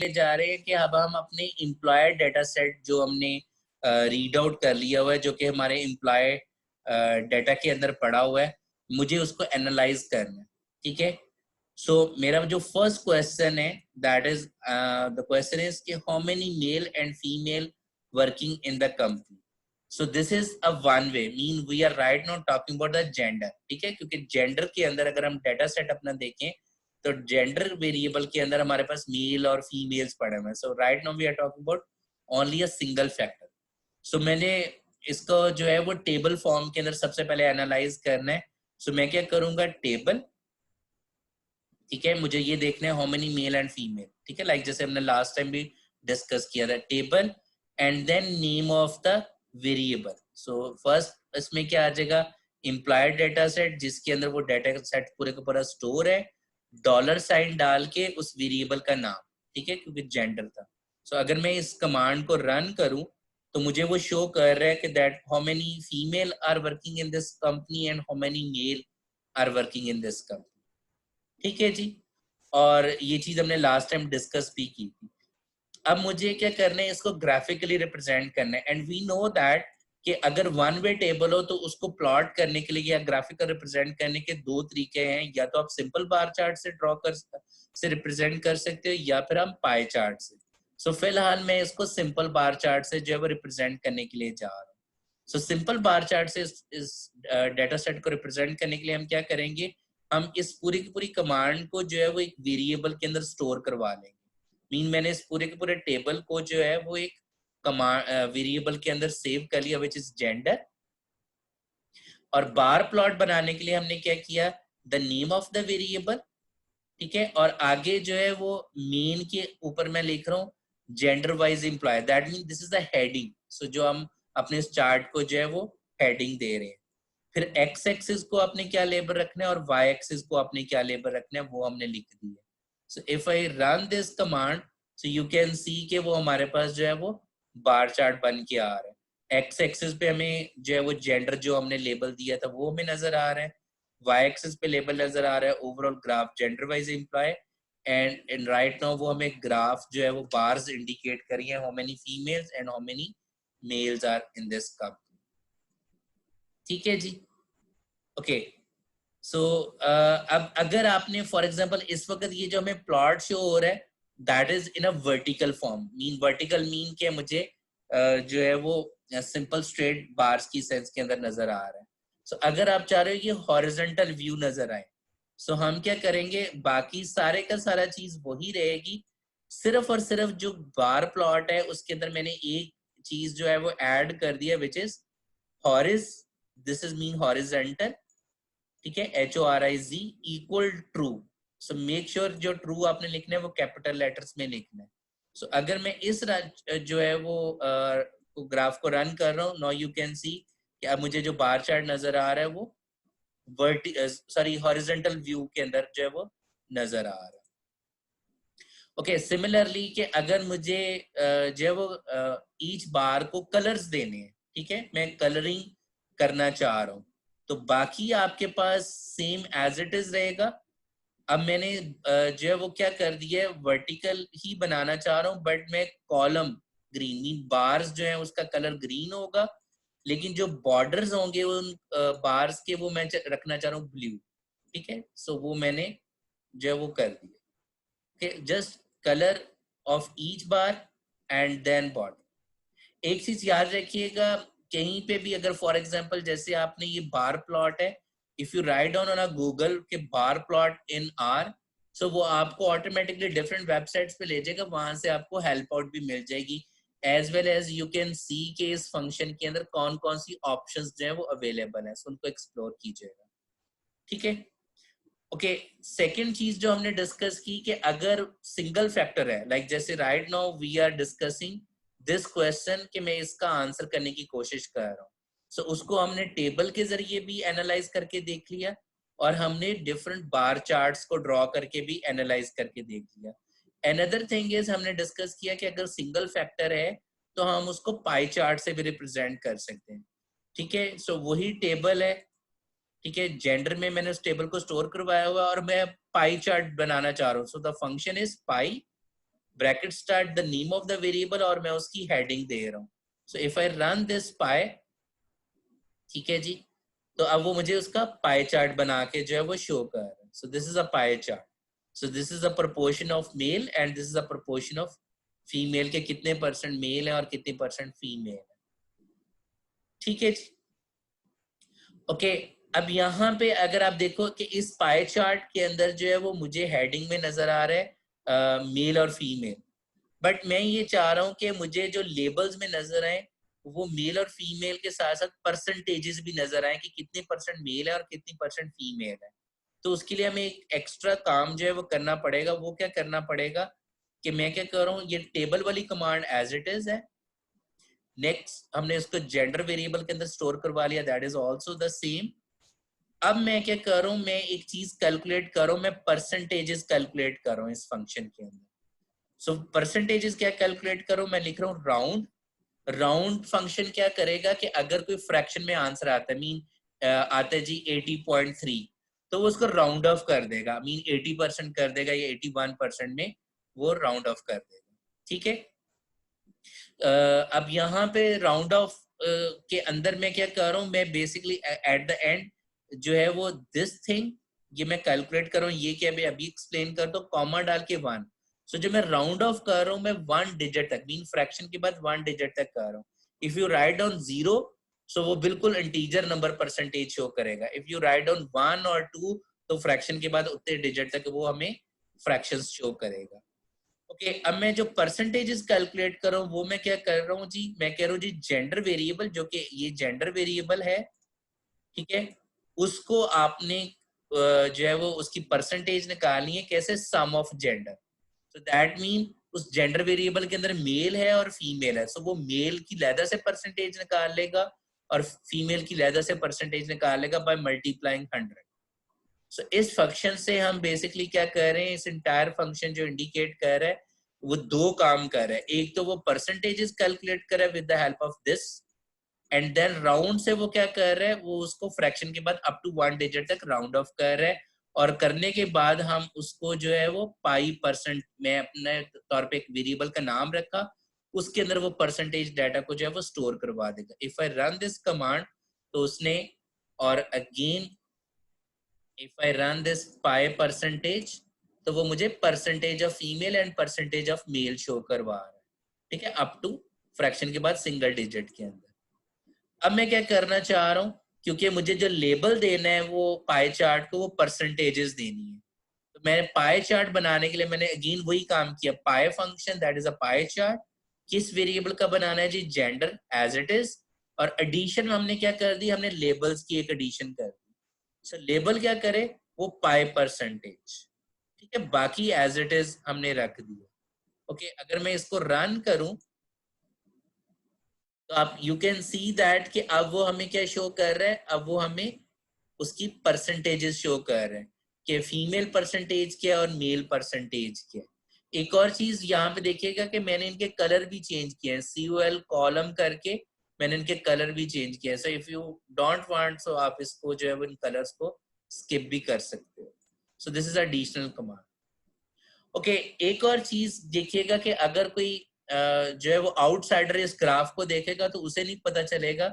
लिए जा रहे हैं कि अब हम अपने एम्प्लॉय डाटा सेट जो हमने रीड आउट कर लिया हुआ है, जो कि हमारे एम्प्लॉय डाटा के अंदर पड़ा हुआ है, मुझे उसको एनालाइज करना है। ठीक है, सो मेरा जो फर्स्ट क्वेश्चन है, that is the question is कि how many male and female working in the company. So this is a one way, mean we are right now talking about the gender. ठीक है, क्योंकि gender के अंदर अगर हम data set अपना देखें तो जेंडर वेरिएबल के अंदर हमारे पास मेल और फीमेल्स पड़े हुए हैं। So right now we are talking about only a single factor. So मैंने इसको जो है वो टेबल फॉर्म के अंदर सबसे पहले एनालाइज करना है। सो मैं क्या करूंगा, टेबल, ठीक है, मुझे ये देखना है how many male and female. ठीक है, लाइक जैसे हमने लास्ट टाइम भी डिस्कस किया था, table and then name of the variable. So first इसमें क्या आ जाएगा, इम्प्लॉयड डाटा सेट, जिसके अंदर वो डाटा सेट पूरे का पूरा स्टोर है, डॉलर साइन डाल के उस वेरिएबल का नाम। ठीक है, क्योंकि जेंडर था। सो अगर मैं इस कमांड को रन करूं तो मुझे वो शो कर रहा है कि that how many female are working in this company and how many male are working in this company. ठीक है जी, और ये चीज हमने लास्ट टाइम डिस्कस भी की थी। अब मुझे क्या करना है, इसको ग्राफिकली रिप्रेजेंट करना है। एंड वी नो दैट कि अगर वन वे टेबल हो तो उसको प्लॉट करने के लिए या ग्राफिकल रिप्रेजेंट करने के दो तरीके हैं, या तो आप सिंपल बार चार्ट से ड्रॉ कर से रिप्रेजेंट कर सकते हो, या फिर हम पाई चार्ट से। सो फिलहाल मैं इसको सिंपल बार चार्ट से जो है वो रिप्रेजेंट करने के लिए जा रहा हूँ। सो सिंपल बार चार्ट से इस डाटा सेट को रिप्रेजेंट करने के लिए हम क्या करेंगे, हम इस पूरी की पूरी कमांड को जो है वो एक वेरिएबल के अंदर स्टोर करवा लेंगे। मीन मैंने इस पूरे के पूरे टेबल को जो है वो एक कमांड वेरिएबल के अंदर सेव कर लिया, विच इज जेंडर। और बार प्लॉट बनाने के लिए हमने क्या किया, the name of the variable. ठीक है, और आगे जो है वो मेन के ऊपर मैं लिख रहा हूँ gender wise employ, that mean this is the heading. So जो हम अपने इस चार्ट को जो है वो हेडिंग दे रहे हैं। फिर एक्स एक्सिस को आपने क्या लेबल रखना है और वाई एक्सिस को आपने क्या लेबल रखना है, वो हमने लिख दिया। So if I run this command, so you can see के वो हमारे पास जो है वो बार चार्ट बन के आ रहा है। एक्स एक्सिस पे हमें जो है वो जेंडर जो हमने लेबल दिया था वो हमें नजर आ रहा है, वाई एक्सिस पे लेबल नजर आ रहा है overall graph gender wise employ, and in right now वो हमें ग्राफ जो है वो बार्स इंडिकेट करी है, how many females and how many males are in this company. ठीक है जी, ओके। सो अब अगर आपने फॉर एग्जांपल इस वक्त ये जो हमें प्लॉट शो हो रहा है, that is in a vertical form. Mean vertical mean के मुझे जो है वो सिंपल स्ट्रेट बार्स की सेंस के अंदर नजर आ रहा है। सो अगर आप चाह रहे हो कि हॉरिजॉन्टल व्यू नजर आए, सो हम क्या करेंगे, बाकी सारे का सारा चीज वही रहेगी, सिर्फ और सिर्फ जो बार प्लॉट है उसके अंदर मैंने एक चीज जो है वो ऐड कर दिया, which is horiz, this is mean horizontal. ठीक है, HORIZ equal true. So make sure जो ट्रू आपने लिखना है वो कैपिटल लेटर्स में लिखना है। सो अगर मैं इस जो है वो ग्राफ को रन कर रहा हूँ, नाउ यू कैन सी कि अब मुझे जो बार चार्ट नजर आ रहा है वो हॉरिजॉन्टल व्यू के अंदर जो है वो नजर आ रहा है। ओके, सिमिलरली कि अगर मुझे जो है वो ईच बार को कलर्स देने हैं, ठीक है, मैं कलरिंग करना चाह रहा हूँ, तो बाकी आपके पास सेम एज इट इज रहेगा। अब मैंने जो है वो क्या कर दिया है, वर्टिकल ही बनाना चाह रहा हूँ, बट मैं कॉलम ग्रीन, मीन बार्स जो है उसका कलर ग्रीन होगा, लेकिन जो बॉर्डर्स होंगे उन बार्स के वो मैं रखना चाह रहा हूँ ब्लू। ठीक है, सो वो मैंने जो है वो कर दिया। Okay, just colour of each bar and then border. एक चीज याद रखिएगा, कहीं पे भी अगर फॉर एग्जांपल जैसे आपने ये बार प्लॉट है, if you write down on a Google के बार प्लॉट इन आर, सो वो आपको ऑटोमेटिकली डिफरेंट वेबसाइट्स पे ले जाएगा, वहां से आपको हेल्प आउट भी मिल जाएगी, as well as you can see के इस फंक्शन के अंदर कौन कौन सी ऑप्शंस जो है वो अवेलेबल है, सो उनको एक्सप्लोर कीजिएगा। ठीक है, ओके। सेकेंड चीज जो हमने डिस्कस की कि अगर सिंगल फैक्टर है, लाइक जैसे right now we are discussing this question कि मैं इसका आंसर करने की कोशिश कर रहा हूँ, सो उसको हमने टेबल के जरिए भी एनालाइज करके देख लिया, और हमने डिफरेंट बार चार्ट्स को ड्रॉ करके भी एनालाइज करके देख लिया। अनदर थिंग इज हमने डिस्कस किया कि अगर सिंगल फैक्टर है तो हम उसको पाई चार्ट से भी रिप्रेजेंट कर सकते हैं। ठीक है, सो वही टेबल है। ठीक है, जेंडर में मैंने उस टेबल को स्टोर करवाया हुआ और मैं पाई चार्ट बनाना चाह रहा हूँ, so the function is pi bracket start the name of the variable और मैं उसकी हेडिंग दे रहा हूँ. So if I run this pi, ठीक है जी, तो अब वो मुझे उसका पाई चार्ट बना के जो है वो शो कर रहा है. सो this is a pie chart. So this is a proportion of male and this is a proportion of female के कितने परसेंट मेल है और कितने परसेंट फीमेल है. ठीक है जी. ओके, अब यहाँ पे अगर आप देखो कि इस पाई चार्ट के अंदर जो है वो मुझे हेडिंग में नजर आ रहा है मेल और फीमेल, बट मैं ये चाह रहा हूँ कि मुझे जो लेबल्स में नजर आए वो मेल और फीमेल के साथ साथ परसेंटेजेस भी नजर आए कि कितने परसेंट मेल है और कितनी परसेंट फीमेल है. तो उसके लिए हमें एक एक्स्ट्रा काम जो है वो करना पड़ेगा. वो क्या करना पड़ेगा कि मैं क्या कर रहा हूँ, ये टेबल वाली कमांड एज इट इज है. नेक्स्ट हमने इसको जेंडर वेरिएबल के अंदर स्टोर करवा लिया, that is also the same. अब मैं क्या कर रहा हूँ, मैं एक चीज कैलकुलेट कर रहा हूँ, मैं परसेंटेजेस कैलकुलेट कर रहा हूँ इस फंक्शन के अंदर. सो परसेंटेजेस क्या कैलकुलेट करूँ, मैं लिख रहा हूँ राउंड. राउंड फंक्शन क्या करेगा कि अगर कोई फ्रैक्शन में आंसर आता है, मीन आता है जी 80.3, तो वो उसको राउंड ऑफ कर देगा, मीन 80% कर देगा या 81% में वो राउंड ऑफ कर देगा. ठीक है. अब यहाँ पे राउंड ऑफ के अंदर मैं क्या कर रहा हूँ, मैं बेसिकली एट द एंड जो है वो दिस थिंग ये मैं कैलकुलेट कर रहा हूँ. ये क्या मैं अभी एक्सप्लेन कर दो, कॉमा डाल के 1. सो जो मैं राउंड ऑफ कर रहा हूँ मैं 1 डिजिट तक, मीन फ्रैक्शन के बाद 1 डिजिट तक कर रहा हूँ. इफ यू राइट डाउन 0, सो वो बिल्कुल इंटीजर नंबर परसेंटेज शो करेगा. इफ यू राइट डाउन 1 और 2, तो फ्रैक्शन के बाद उतने डिजिट तक वो हमें फ्रैक्शंस शो करेगा. ओके, अब मैं जो परसेंटेजेस कैलकुलेट कर रहा हूँ वो मैं क्या कर रहा हूँ जी, मैं कह रहा हूँ जी जेंडर वेरिएबल, जो कि ये जेंडर वेरिएबल है, ठीक है, उसको आपने जो है वो उसकी परसेंटेज निकालनी है. कैसे, सम ऑफ जेंडर. तो दैट मीन उस जेंडर वेरिएबल के अंदर मेल है और फीमेल है, सो वो मेल की लैदर से परसेंटेज निकाल लेगा और फीमेल की लैदर से परसेंटेज निकाल लेगा बाय मल्टीप्लाइंग 100. सो इस फंक्शन से हम बेसिकली क्या कर रहे हैं, इस इंटायर फंक्शन जो इंडिकेट कर रहा है वो दो काम कर रहा है. एक तो वो परसेंटेजेस कैलकुलेट कर रहा है with the help of this, and then round से वो क्या कर रहा है, वो उसको फ्रैक्शन के बाद अप टू 1 डिजिट तक राउंड ऑफ कर रहा है. और करने के बाद हम उसको जो है वो पाई परसेंट में अपने तौर पे एक वेरिएबल का नाम रखा, उसके अंदर वो परसेंटेज डाटा को जो है वो स्टोर करवा देगा. If I run this command, तो उसने, और again if I run this pi percentage, तो वो मुझे percentage of female and percentage of male show करवा रहा है. ठीक है, अप टू फ्रैक्शन के बाद सिंगल डिजिट के अंदर. अब मैं क्या करना चाह रहा हूँ, क्योंकि मुझे जो लेबल देना है वो पाई चार्ट को वो परसेंटेजेस देनी है, तो मैंने पाई चार्ट बनाने के लिए मैंने अगेन वही काम किया, पाई function that is a pie chart. किस वेरिएबल का बनाना है जी, जेंडर एज इट इज. और एडिशन हमने क्या कर दी, हमने लेबल्स की एक एडिशन कर दी. सो लेबल क्या करे, वो पाई परसेंटेज. ठीक है, बाकी एज इट इज हमने रख दिया. ओके, अगर मैं इसको रन करूं तो आप यू कैन सी दैट कि अब वो हमें क्या शो कर रहा है, अब वो हमें उसकी परसेंटेजेस शो कर रहे हैं कि फीमेल परसेंटेज क्या और मेल परसेंटेज क्या. एक और चीज यहाँ पे देखिएगा कि मैंने इनके कलर भी चेंज किए हैं, COL कॉलम करके मैंने इनके कलर भी चेंज किए हैं. So if you don't want, so आप इसको जो है इन कलर्स को स्किप भी कर सकते हो. सो this is additional command. Okay, एक और चीज देखिएगा कि अगर कोई जो है वो आउटसाइडर इस ग्राफ को देखेगा तो उसे नहीं पता चलेगा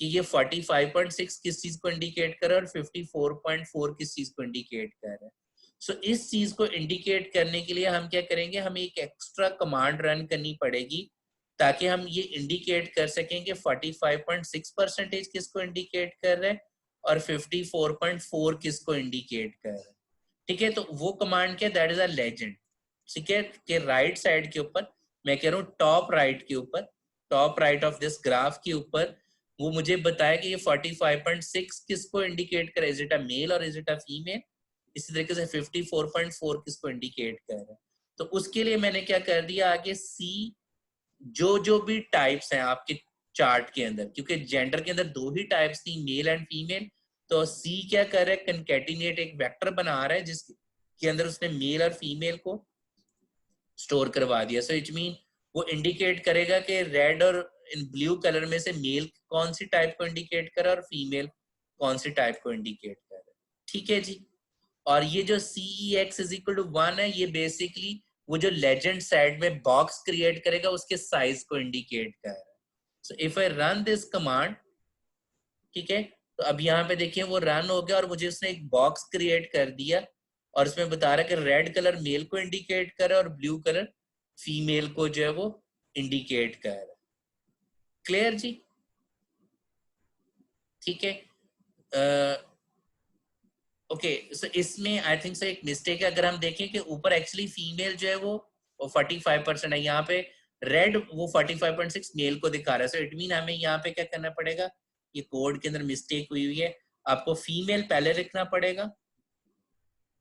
कि ये 45.6 किस चीज को इंडिकेट कर रहा है और 54.4 किस चीज को इंडिकेट कर रहा है. सो इस चीज को इंडिकेट करने के लिए हम क्या करेंगे, हमें एक एक्स्ट्रा कमांड रन करनी पड़ेगी ताकि हम ये इंडिकेट कर सकें कि 45.6% किसको इंडिकेट कर रहा है और 54.4 किसको इंडिकेट कर रहा है. ठीक है, तो वो कमांड क्या, दैट इज अ लेजेंड. ठीक है, कि राइट साइड के ऊपर, मैं कह रहा हूँ टॉप राइट के ऊपर, top right of this graph के ऊपर वो मुझे बताया कि ये 45.6 किसको इंडिकेट करे, इज इट अ मेल और इज इट अ फीमेल. इसी तरीके से 54.4 किसको इंडिकेट कर रहा है. तो उसके लिए मैंने क्या कर दिया, आगे सी जो जो भी टाइप्स हैं आपके चार्ट के अंदर, क्योंकि जेंडर के अंदर दो ही टाइप्स थी, मेल एंड फीमेल, तो सी क्या कर रहा है, कंकैटिनेट एक वेक्टर बना रहा है जिसके अंदर उसने मेल और फीमेल को स्टोर करवा दिया. सो इट मीन वो इंडिकेट करेगा कि रेड और इन ब्लू कलर में से मेल कौन सी टाइप को इंडिकेट कर रहा है और फीमेल कौन सी टाइप को इंडिकेट कर रहा है. ठीक है जी. और ये जो CEX = 1 है, ये बेसिकली वो जो लेजेंड साइड में बॉक्स क्रिएट करेगा उसके साइज को इंडिकेट कर रहा है। So if I run this command, ठीक है, तो अब यहाँ पे देखिए वो रन हो गया और मुझे उसने एक बॉक्स क्रिएट कर दिया और उसमें बता रहा है कि रेड कलर मेल को इंडिकेट कर रहा है और ब्लू कलर फीमेल को जो है वो इंडिकेट कर रहा है। क्लियर जी? ठीक है। ओके, सो इसमें आई थिंक सो एक मिस्टेक है। अगर हम देखें कि ऊपर एक्चुअली फीमेल जो है वो 45% है, यहाँ पे रेड वो 45.6 मेल को दिखा रहा है। सो इट मीन हमें यहाँ पे क्या करना पड़ेगा, ये कोड के अंदर मिस्टेक हुई हुई है, आपको फीमेल पहले लिखना पड़ेगा,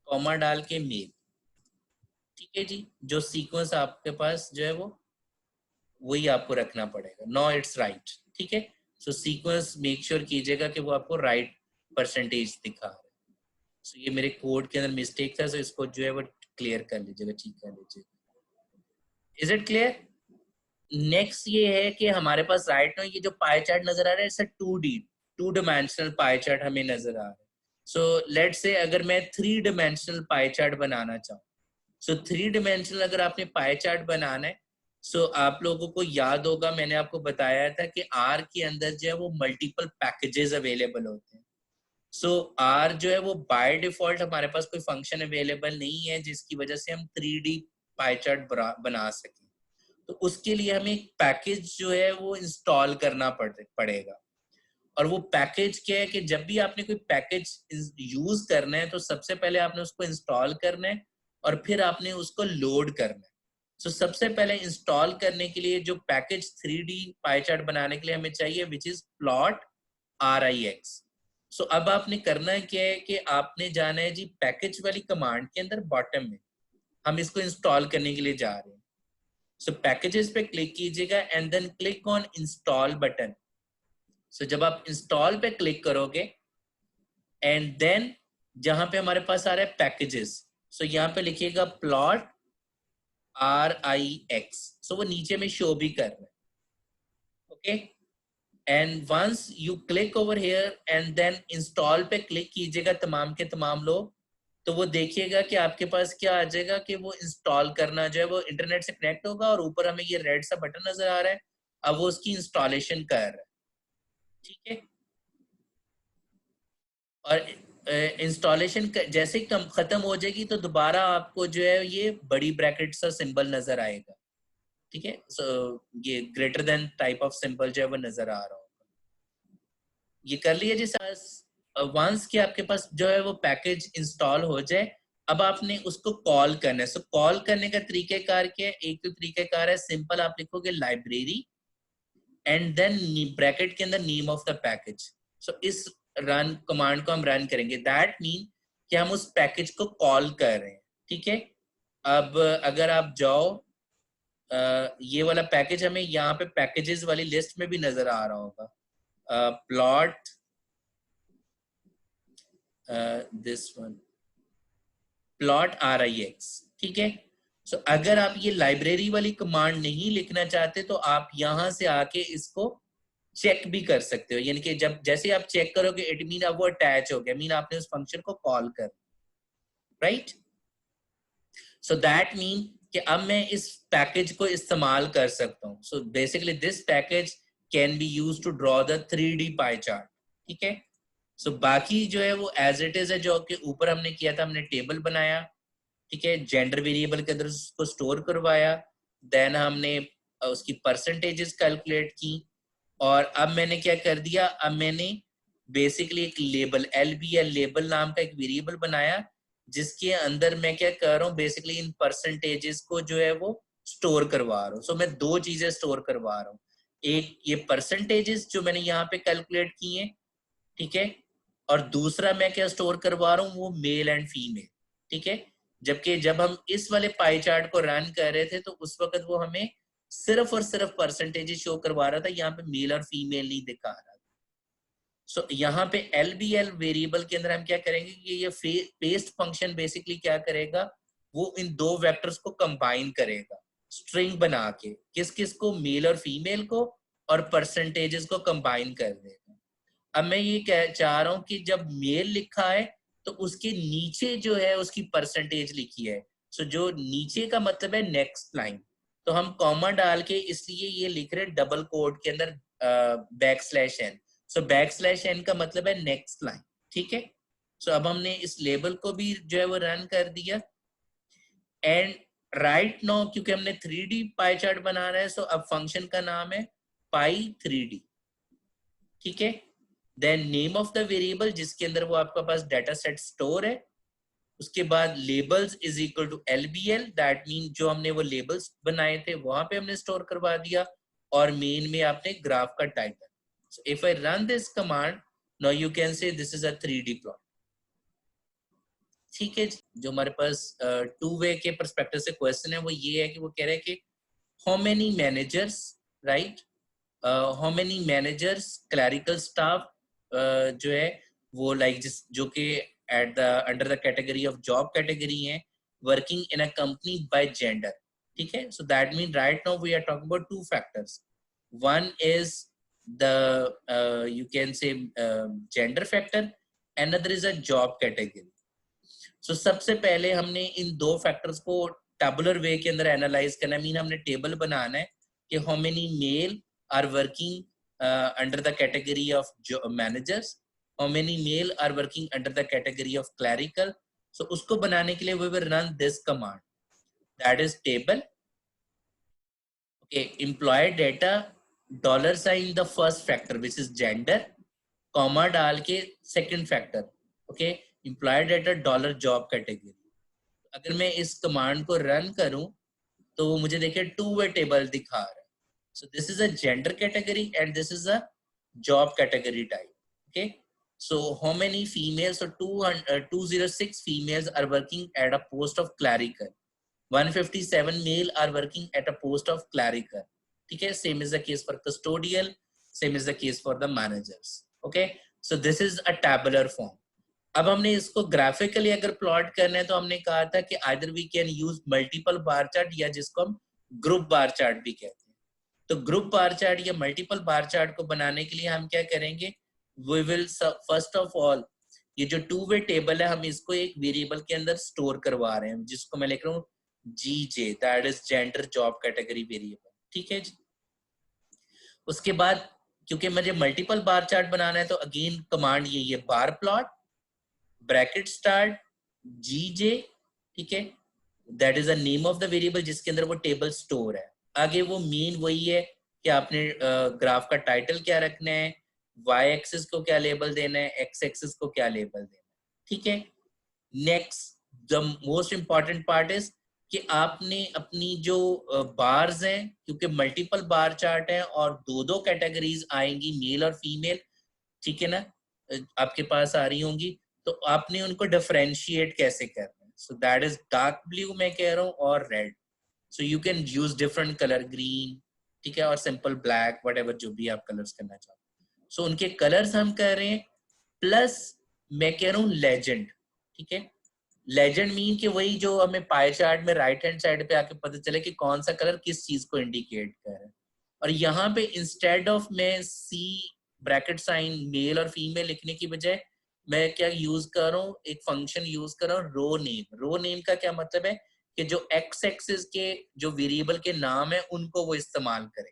कॉमा डाल के मेल। ठीक है जी, जो सीक्वेंस आपके पास जो है वो वही आपको रखना पड़ेगा। No it's right. ठीक है, सो सीक्वेंस मेक श्योर कीजिएगा कि वो आपको राइट परसेंटेज दिखा रहा है। सो ये मेरे कोड के अंदर मिस्टेक था, सो इसको जो है वो क्लियर कर लीजिएगा, ठीक कर लीजिएगा। Is it clear? नेक्स्ट ये है कि हमारे पास राइट नाउ ये जो पाई चार्ट नजर आ रहा है, it's a 2D, 2 dimensional pie chart हमें नजर आ रहा है। सो लेट्स से अगर मैं 3 डायमेंशनल पाई चार्ट बनाना चाहूँ, सो 3 डायमेंशनल अगर आपने पाई चार्ट बनाना है, सो आप लोगों को याद होगा मैंने आपको बताया था कि आर के अंदर जो है वो मल्टीपल पैकेजेस अवेलेबल होते हैं। सो आर जो है वो बाय डिफॉल्ट हमारे पास कोई फंक्शन अवेलेबल नहीं है जिसकी वजह से हम 3D पाई चार्ट बना सकें। तो उसके लिए हमें एक पैकेज जो है वो इंस्टॉल करना पड़ेगा। और वो पैकेज क्या है कि जब भी आपने कोई पैकेज यूज करना है तो सबसे पहले आपने उसको इंस्टॉल करना है और फिर आपने उसको लोड करना है। सो सबसे पहले इंस्टॉल करने के लिए जो पैकेज 3D पाई चार्ट बनाने के लिए हमें चाहिए, विच इज प्लॉट RIX। सो अब आपने करना क्या है कि आपने जाना है जी पैकेज वाली कमांड के अंदर बॉटम में, हम इसको इंस्टॉल करने के लिए जा रहे हैं। सो पैकेजेस पे क्लिक कीजिएगा and then click on install button. So जब आप इंस्टॉल पे क्लिक करोगे एंड देन जहां पे हमारे पास आ रहा है पैकेजेस, सो यहाँ पे लिखिएगा प्लॉट RIX। सो वो नीचे में शो भी कर रहा है। Okay, and once you click over here and then install पे क्लिक कीजिएगा तमाम के तमाम लोग, तो वो देखिएगा कि आपके पास क्या आ जाएगा कि वो इंस्टॉल करना जो है वो इंटरनेट से कनेक्ट होगा और ऊपर हमें ये रेड सा बटन नजर आ रहा है, अब वो उसकी इंस्टॉलेशन कर रहा है। ठीक है, और इंस्टॉलेशन जैसे ही खत्म हो जाएगी तो दोबारा आपको जो है ये बड़ी ब्रैकेट सा सिंबल नजर आएगा। ठीक है, सो ये greater than type of symbol जो है वो नजर आ रहा होगा। ये कर लिया जी। वंस के आपके पास जो है वो पैकेज इंस्टॉल हो जाए, अब आपने उसको कॉल करना है। सो कॉल करने का तरीकेकार क्या है, एक तो तरीकेकार है सिंपल, आप लिखोगे लाइब्रेरी एंड देन ब्रैकेट के अंदर नेम ऑफ द पैकेज। सो इस रन कमांड को हम रन करेंगे, दैट मीन कि हम उस पैकेज को कॉल कर रहे हैं। ठीक है, अब अगर आप जाओ ये वाला पैकेज हमें यहाँ पे पैकेजेस वाली लिस्ट में भी नजर आ रहा होगा, plot this one, plot RIX। ठीक है, सो अगर आप ये लाइब्रेरी वाली कमांड नहीं लिखना चाहते तो आप यहां से आके इसको चेक भी कर सकते हो, यानी कि जब जैसे आप चेक करोगे इट मीन अब वो अटैच हो गया, मीन आपने उस फंक्शन को कॉल कर, राइट। सो दैट मीन कि अब मैं इस पैकेज को इस्तेमाल कर सकता हूँ। So basically this package can be use to draw the 3D pie chart. ठीक है, सो बाकी जो है वो एज इट इज है, जो कि ऊपर हमने किया था, हमने टेबल बनाया, ठीक है, जेंडर वेरिएबल के अंदर उसको स्टोर करवाया, देन हमने उसकी परसेंटेजेस कैलकुलेट की, और अब मैंने क्या कर दिया, अब मैंने बेसिकली एक लेबल LBL लेबल नाम का एक वेरिएबल बनाया जिसके अंदर मैं क्या कर रहा हूँ, बेसिकली इन परसेंटेजेस को जो है वो स्टोर करवा रहा हूँ। सो मैं दो चीजें स्टोर करवा रहा हूँ, एक ये परसेंटेजेस जो मैंने यहाँ पे कैलकुलेट किए हैं, ठीक है, और दूसरा मैं क्या स्टोर करवा रहा हूँ, वो मेल एंड फीमेल। ठीक है, जबकि जब हम इस वाले पाई चार्ट को रन कर रहे थे तो उस वक्त वो हमें सिर्फ और सिर्फ परसेंटेज शो करवा रहा था, यहाँ पे मेल और फीमेल नहीं दिखा रहा था। सो यहाँ पे LBL वेरिएबल के अंदर हम क्या करेंगे कि ये पेस्ट फंक्शन बेसिकली क्या करेगा, वो इन दो वेक्टर्स को कंबाइन करेगा स्ट्रिंग बना के, किस किस को, मेल और फीमेल को, और परसेंटेजेस को कंबाइन कर देगा। अब मैं ये चाह रहा हूं कि जब मेल लिखा है तो उसके नीचे जो है उसकी परसेंटेज लिखी है, सो जो नीचे का मतलब है नेक्स्ट लाइन, तो हम कॉमा डाल के इसलिए ये लिख रहे हैं डबल कोट के अंदर बैकस्लैश n। सो बैकस्लैश n का मतलब है नेक्स्ट लाइन, ठीक है। सो अब हमने इस लेबल को भी जो है वो रन कर दिया, एंड राइट नाउ क्योंकि हमने 3D पाई चार्ट बनाना है, सो अब फंक्शन का नाम है पाई 3D, ठीक है। Then name of the variable जिसके अंदर वो आपका पास डाटा सेट स्टोर है, उसके बाद labels is equal to LBL, that mean जो हमने वो लेबल्स बनाए थे वहां पे हमने स्टोर करवा दिया, और मेन में आपने ग्राफ का title. So if I run this command, now you can से this is a 3D plot, ठीक है। जो हमारे पास टू वे के परस्पेक्टिव से क्वेश्चन है वो ये है कि वो कह रहे हैं कि how many managers, right, how many managers clerical staff जो है वो जिस जो कि at the under the category of job category है, working in a company by gender, ठीक है। So that mean right now we are talking about two factors, one is the you can say gender factor, another is a job category। So सबसे पहले हमने इन दो factors को tabular वे के अंदर analyse करना है, मीन हमने टेबल बनाना है कि how many male are working under the category of managers, how many male are working under the category of clerical. So उसको बनाने के लिए we will run this command, that is table, okay, employ data dollar sign the first factor which is gender, comma डाल के second factor, okay, employ data dollar job category. अगर मैं इस command को रन करूं तो मुझे देखिए टू वे टेबल दिखा रहा है। सो this is a gender category and this is a job category type, okay. So how many females, so 206 females are working at a post of clerical, 157 male are working at a post of clerical, ठीक है। same is the case for custodial, same is the case for the managers, okay। so this is a tabular form। अब हमने इसको graphically अगर plot करना है तो हमने कहा था कि either we can use multiple bar chart या जिसको हम ग्रुप बार चार्ट भी कहते हैं। तो ग्रुप बार चार्ट या मल्टीपल बार चार्ट को बनाने के लिए हम क्या करेंगे, we will first of all ये जो टू वे टेबल है हम इसको एक वेरिएबल के अंदर स्टोर करवा रहे हैं जिसको मैं लिख रहा हूँ GJ, that is gender job category variable, ठीक है जी। उसके बाद क्योंकि मुझे मल्टीपल बार चार्ट बनाना है तो अगेन कमांड यही है, bar plot bracket start GJ, ठीक है, that is a name of the variable जिसके अंदर वो टेबल स्टोर है। आगे वो मेन वही है कि आपने ग्राफ का टाइटल क्या रखना है, y एक्सिस को क्या लेबल देना है, x एक्सिस को क्या लेबल देना है, ठीक है। Next the most important part is कि आपने अपनी जो बार्स हैं, क्योंकि मल्टीपल बार चार्ट है और दो दो कैटेगरीज आएंगी मेल और फीमेल, ठीक है ना, आपके पास आ रही होंगी, तो आपने उनको डिफरेंशिएट कैसे करना है। So that is dark blue मैं कह रहा हूँ और red. So you can use different colour, green, ठीक है, और सिंपल ब्लैक, व्हाटएवर जो भी आप कलर्स करना चाहो। सो उनके कलर्स हम कर रहे हैं, प्लस मैं कह रहा हूँ लेजेंड, ठीक है। लेजेंड मीन कि वही जो हमें पाई चार्ट में राइट हैंड साइड पे आके पता चले कि कौन सा कलर किस चीज को इंडिकेट कर रहा है। और यहाँ पे इंस्टेड ऑफ मैं सी ब्रैकेट साइन मेल और फीमेल लिखने की बजाय मैं क्या यूज कर रहा हूँ, एक फंक्शन यूज कर रहा हूँ रो नेम। रो नेम का क्या मतलब है कि जो एक्स एक्सिस के जो वेरिएबल के नाम है उनको वो इस्तेमाल करे,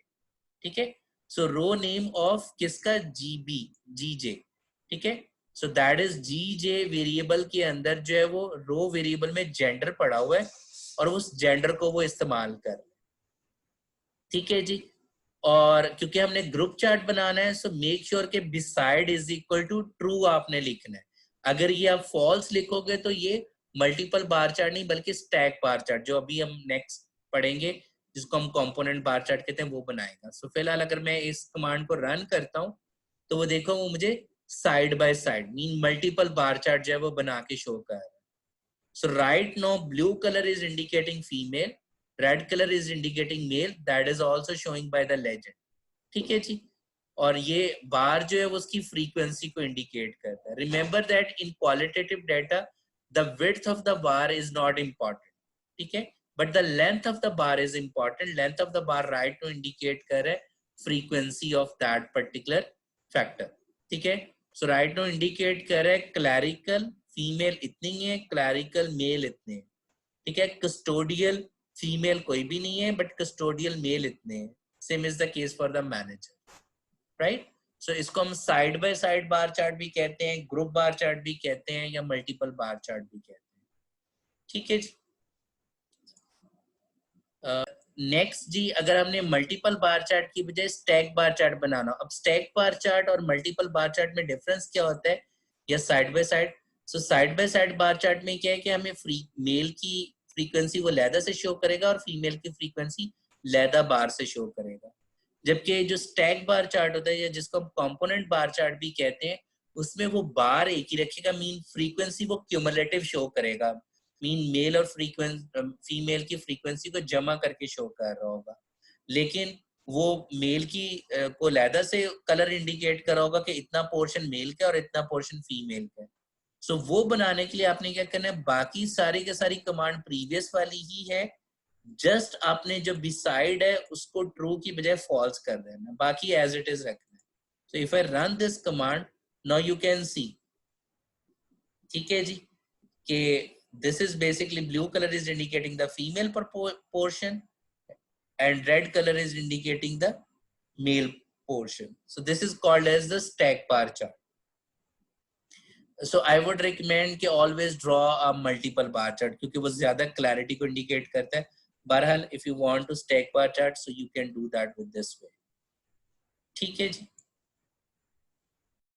ठीक है। सो रो नेम ऑफ किसका, GJ, ठीक है। So that is GJ variable के अंदर जो है वो रो वेरिएबल में जेंडर पड़ा हुआ है और उस जेंडर को वो इस्तेमाल कर, ठीक है जी। और क्योंकि हमने ग्रुप चार्ट बनाना है सो मेक श्योर के beside is equal to true आपने लिखना है। अगर ये आप फॉल्स लिखोगे तो ये मल्टीपल बार चार्ट नहीं बल्कि स्टैक बार चार्ट जो अभी हम नेक्स्ट पढ़ेंगे जिसको हम कंपोनेंट बार चार्ट कहते हैं वो बनाएगा। सो फिलहाल अगर मैं इस कमांड को रन करता हूँ तो वो देखो वो मुझे side by side mean multiple bar chart जो है वो बना के शो कर रहा है। So right now blue colour is indicating female, red colour is indicating male, that is also showing by the legend, ठीक है जी। और ये बार जो है वो उसकी फ्रीक्वेंसी को इंडिकेट करता है। Remember that in qualitative data the width of the bar is not important, ठीक है, but the length of the bar is important. Length of the bar right to indicate कर रहा है frequency of that particular factor, ठीक है। So right to indicate कर रहा है क्लैरिकल फीमेल इतनी है, क्लैरिकल मेल इतने, ठीक है। कस्टोडियल फीमेल कोई भी नहीं है, बट कस्टोडियल मेल इतने हैं। Same is the case for the manager, right. So इसको हम side by side bar chart भी कहते हैं, ग्रुप बार चार्ट भी कहते हैं, या मल्टीपल बार चार्ट भी कहते हैं। ठीक है जी। नेक्स्ट जी, अगर हमने मल्टीपल बार चार्ट की बजाय स्टैक बार चार्ट बनाना, अब स्टैक बार चार्ट और मल्टीपल बार चार्ट में डिफरेंस क्या होता है, या side by side. So side by side bar chart में क्या है कि हमें मेल की फ्रीक्वेंसी वो लैदा से शो करेगा और फीमेल की फ्रीक्वेंसी लैदा बार से शो करेगा। जबकि जो स्टैक बार चार्ट होता है, या जिसको हम कंपोनेंट बार चार्ट भी कहते हैं, उसमें वो बार एक ही रखेगा, मीन फ्रीक्वेंसी वो क्यूमुलेटिव शो करेगा, मीन मेल और फीमेल की फ्रीक्वेंसी को जमा करके शो कर रहा होगा। लेकिन वो मेल की को लैदा से कलर इंडिकेट कर रहा होगा कि इतना पोर्शन मेल का और इतना पोर्शन फीमेल का। सो वो बनाने के लिए आपने क्या करना है, बाकी सारी के सारी कमांड प्रीवियस वाली ही है, जस्ट आपने जो बिसाइड है उसको ट्रू की बजाय फॉल्स कर देना, बाकी एज इट इज रखना है। So if I run this command, now you can सी, ठीक है जी, कि this is basically blue color is indicating the female portion and red color is indicating the male portion. So this is called as the stack bar chart. So I would recommend कि always draw a multiple bar chart, क्योंकि वो ज्यादा clarity को indicate करता है। बहरहाल if you want to stack bar chart, so you can do that with this way. ठीक है जी।